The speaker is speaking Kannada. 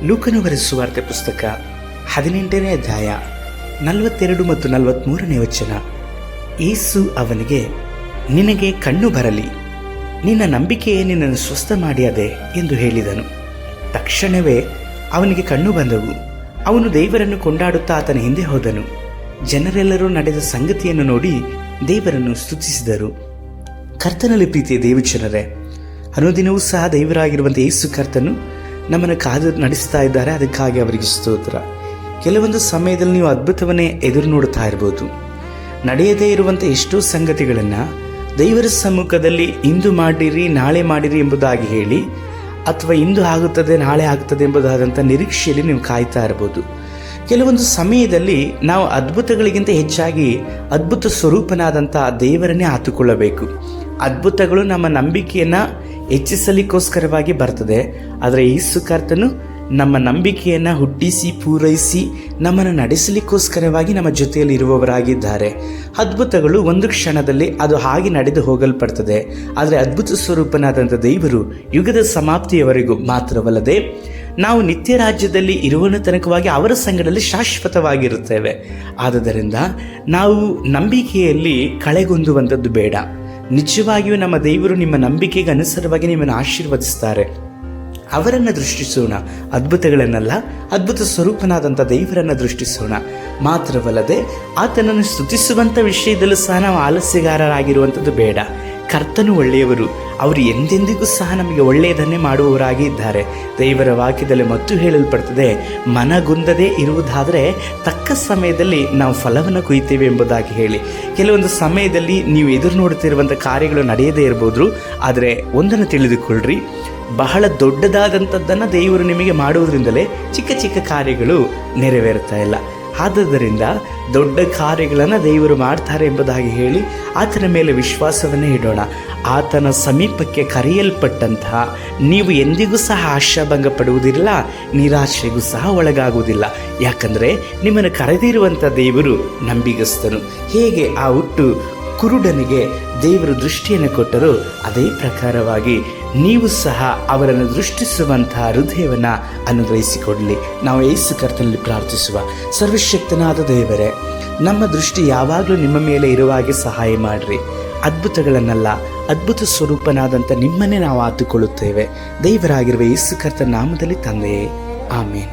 ಲೂಕನ ಸುವಾರ್ತೆ ಪುಸ್ತಕ 18ನೇ ಅಧ್ಯಾಯ 42 ಮತ್ತು 43ನೇ ವಚನ. ಯೇಸು ಅವನಿಗೆ, ನಿನಗೆ ಕಣ್ಣು ಬರಲಿ, ನಿನ್ನ ನಂಬಿಕೆಯೇ ನಿನ್ನನ್ನು ಸ್ವಸ್ಥ ಮಾಡಿಯದೆ ಎಂದು ಹೇಳಿದನು. ತಕ್ಷಣವೇ ಅವನಿಗೆ ಕಣ್ಣು ಬಂದವು. ಅವನು ದೇವರನ್ನು ಕೊಂಡಾಡುತ್ತಾ ಆತನ ಹಿಂದೆ ಹೋದನು. ಜನರೆಲ್ಲರೂ ನಡೆದ ಸಂಗತಿಯನ್ನು ನೋಡಿ ದೇವರನ್ನು ಸ್ತುತಿಸಿದರು. ಕರ್ತನಲ್ಲಿ ಪ್ರೀತಿಯ ದೇವಜನರೇ, ಅನುದಿನವೂ ಸಹ ದೇವರಾಗಿರುವಂಥ ಯೇಸು ಕರ್ತನು ನಮ್ಮನ್ನು ಕಾದು ನಡೆಸ್ತಾ ಇದ್ದಾರೆ. ಅದಕ್ಕಾಗಿ ಅವರಿಗೆ ಸ್ತೋತ್ರ. ಕೆಲವೊಂದು ಸಮಯದಲ್ಲಿ ನೀವು ಅದ್ಭುತವನ್ನೇ ಎದುರು ನೋಡುತ್ತಾ ಇರ್ಬೋದು. ನಡೆಯದೇ ಇರುವಂಥ ಎಷ್ಟೋ ಸಂಗತಿಗಳನ್ನು ದೇವರ ಸಮ್ಮುಖದಲ್ಲಿ ಇಂದು ಮಾಡಿರಿ ನಾಳೆ ಮಾಡಿರಿ ಎಂಬುದಾಗಿ ಹೇಳಿ, ಅಥವಾ ಇಂದು ಆಗುತ್ತದೆ ನಾಳೆ ಆಗುತ್ತದೆ ಎಂಬುದಾದಂಥ ನಿರೀಕ್ಷೆಯಲ್ಲಿ ನೀವು ಕಾಯ್ತಾ ಇರ್ಬೋದು. ಕೆಲವೊಂದು ಸಮಯದಲ್ಲಿ ನಾವು ಅದ್ಭುತಗಳಿಗಿಂತ ಹೆಚ್ಚಾಗಿ ಅದ್ಭುತ ಸ್ವರೂಪನಾದಂಥ ದೇವರನ್ನೇ ಆತುಕೊಳ್ಳಬೇಕು. ಅದ್ಭುತಗಳು ನಮ್ಮ ನಂಬಿಕೆಯನ್ನು ಹೆಚ್ಚಿಸಲಿಕ್ಕೋಸ್ಕರವಾಗಿ ಬರ್ತದೆ. ಆದರೆ ಯೇಸು ಕರ್ತನು ನಮ್ಮ ನಂಬಿಕೆಯನ್ನು ಹುಟ್ಟಿಸಿ ಪೂರೈಸಿ ನಮ್ಮನ್ನು ನಡೆಸಲಿಕ್ಕೋಸ್ಕರವಾಗಿ ನಮ್ಮ ಜೊತೆಯಲ್ಲಿ ಇರುವವರಾಗಿದ್ದಾರೆ. ಅದ್ಭುತಗಳು ಒಂದು ಕ್ಷಣದಲ್ಲಿ ಅದು ಹಾಗೆ ನಡೆದು ಹೋಗಲ್ಪಡ್ತದೆ. ಆದರೆ ಅದ್ಭುತ ಸ್ವರೂಪನಾದಂಥ ದೇವರು ಯುಗದ ಸಮಾಪ್ತಿಯವರೆಗೂ ಮಾತ್ರವಲ್ಲದೆ ನಾವು ನಿತ್ಯ ರಾಜ್ಯದಲ್ಲಿ ಇರುವನ ತನಕವಾಗಿ ಅವರ ಸಂಗಡದಲ್ಲಿ ಶಾಶ್ವತವಾಗಿರುತ್ತೇವೆ. ಆದುದರಿಂದ ನಾವು ನಂಬಿಕೆಯಲ್ಲಿ ಕಳೆಗುಂದುವಂಥದ್ದು ಬೇಡ. ನಿಜವಾಗಿಯೂ ನಮ್ಮ ದೇವರು ನಿಮ್ಮ ನಂಬಿಕೆಗೆ ಅನುಸಾರವಾಗಿ ನಿಮ್ಮನ್ನು ಆಶೀರ್ವದಿಸ್ತಾರೆ. ಅವರನ್ನು ದೃಷ್ಟಿಸೋಣ, ಅದ್ಭುತಗಳನ್ನೆಲ್ಲ, ಅದ್ಭುತ ಸ್ವರೂಪನಾದಂಥ ದೇವರನ್ನು ದೃಷ್ಟಿಸೋಣ. ಮಾತ್ರವಲ್ಲದೆ ಆತನನ್ನು ಸ್ತುತಿಸುವಂಥ ವಿಷಯದಲ್ಲೂ ಸಹ ನಾವು ಆಲಸ್ಯಗಾರರಾಗಿರುವಂಥದ್ದು ಬೇಡ. ಕರ್ತನು ಒಳ್ಳೆಯವರು, ಅವರು ಎಂದೆಂದಿಗೂ ಸಹ ನಮಗೆ ಒಳ್ಳೆಯದನ್ನೇ ಮಾಡುವವರಾಗಿ ಇದ್ದಾರೆ. ದೇವರ ವಾಕ್ಯದಲ್ಲಿ ಮತ್ತು ಹೇಳಲ್ಪಡ್ತದೆ, ಮನಗುಂದದೇ ಇರುವುದಾದರೆ ತಕ್ಕ ಸಮಯದಲ್ಲಿ ನಾವು ಫಲವನ್ನು ಕೊಯ್ತೇವೆ ಎಂಬುದಾಗಿ ಹೇಳಿ. ಕೆಲವೊಂದು ಸಮಯದಲ್ಲಿ ನೀವು ಎದುರು ನೋಡುತ್ತಿರುವಂಥ ಕಾರ್ಯಗಳು ನಡೆಯದೇ ಇರ್ಬೋದು. ಆದರೆ ಒಂದನ್ನು ತಿಳಿದುಕೊಳ್ಳ್ರಿ, ಬಹಳ ದೊಡ್ಡದಾದಂಥದ್ದನ್ನು ದೇವರು ನಿಮಗೆ ಮಾಡುವುದರಿಂದಲೇ ಚಿಕ್ಕ ಚಿಕ್ಕ ಕಾರ್ಯಗಳು ನೆರವೇರ್ತಾ ಇಲ್ಲ. ಆದುದರಿಂದ ದೊಡ್ಡ ಕಾರ್ಯಗಳನ್ನು ದೇವರು ಮಾಡ್ತಾರೆ ಎಂಬುದಾಗಿ ಹೇಳಿ ಆತನ ಮೇಲೆ ವಿಶ್ವಾಸವನ್ನೇ ಇಡೋಣ. ಆತನ ಸಮೀಪಕ್ಕೆ ಕರೆಯಲ್ಪಟ್ಟಂತಹ ನೀವು ಎಂದಿಗೂ ಸಹ ಆಶಾಭಂಗ ಪಡುವುದಿಲ್ಲ, ನಿರಾಶೆಗೂ ಸಹ ಒಳಗಾಗುವುದಿಲ್ಲ. ಯಾಕಂದರೆ ನಿಮ್ಮನ್ನು ಕರೆದಿರುವಂಥ ದೇವರು ನಂಬಿಗಸ್ತನು. ಹೇಗೆ ಆ ಹುಟ್ಟು ಕುರುಡನಿಗೆ ದೇವರು ದೃಷ್ಟಿಯನ್ನು ಕೊಟ್ಟರು, ಅದೇ ಪ್ರಕಾರವಾಗಿ ನೀವು ಸಹ ಅವರನ್ನು ದೃಷ್ಟಿಸುವಂತಹ ಹೃದಯವನ್ನು ಅನುಗ್ರಹಿಸಿಕೊಡಲಿ. ನಾವು ಯೇಸು ಕರ್ತನಲ್ಲಿ ಪ್ರಾರ್ಥಿಸುವ. ಸರ್ವಶಕ್ತನಾದ ದೇವರೇ, ನಮ್ಮ ದೃಷ್ಟಿ ಯಾವಾಗಲೂ ನಿಮ್ಮ ಮೇಲೆ ಇರುವ ಹಾಗೆ ಸಹಾಯ ಮಾಡಿರಿ. ಅದ್ಭುತಗಳನ್ನೆಲ್ಲ, ಅದ್ಭುತ ಸ್ವರೂಪನಾದಂಥ ನಿಮ್ಮನ್ನೇ ನಾವು ಆತುಕೊಳ್ಳುತ್ತೇವೆ. ದೇವರಾಗಿರುವ ಯೇಸು ಕರ್ತನ ನಾಮದಲ್ಲಿ ತಂದೆಯೇ, ಆಮೇನ್.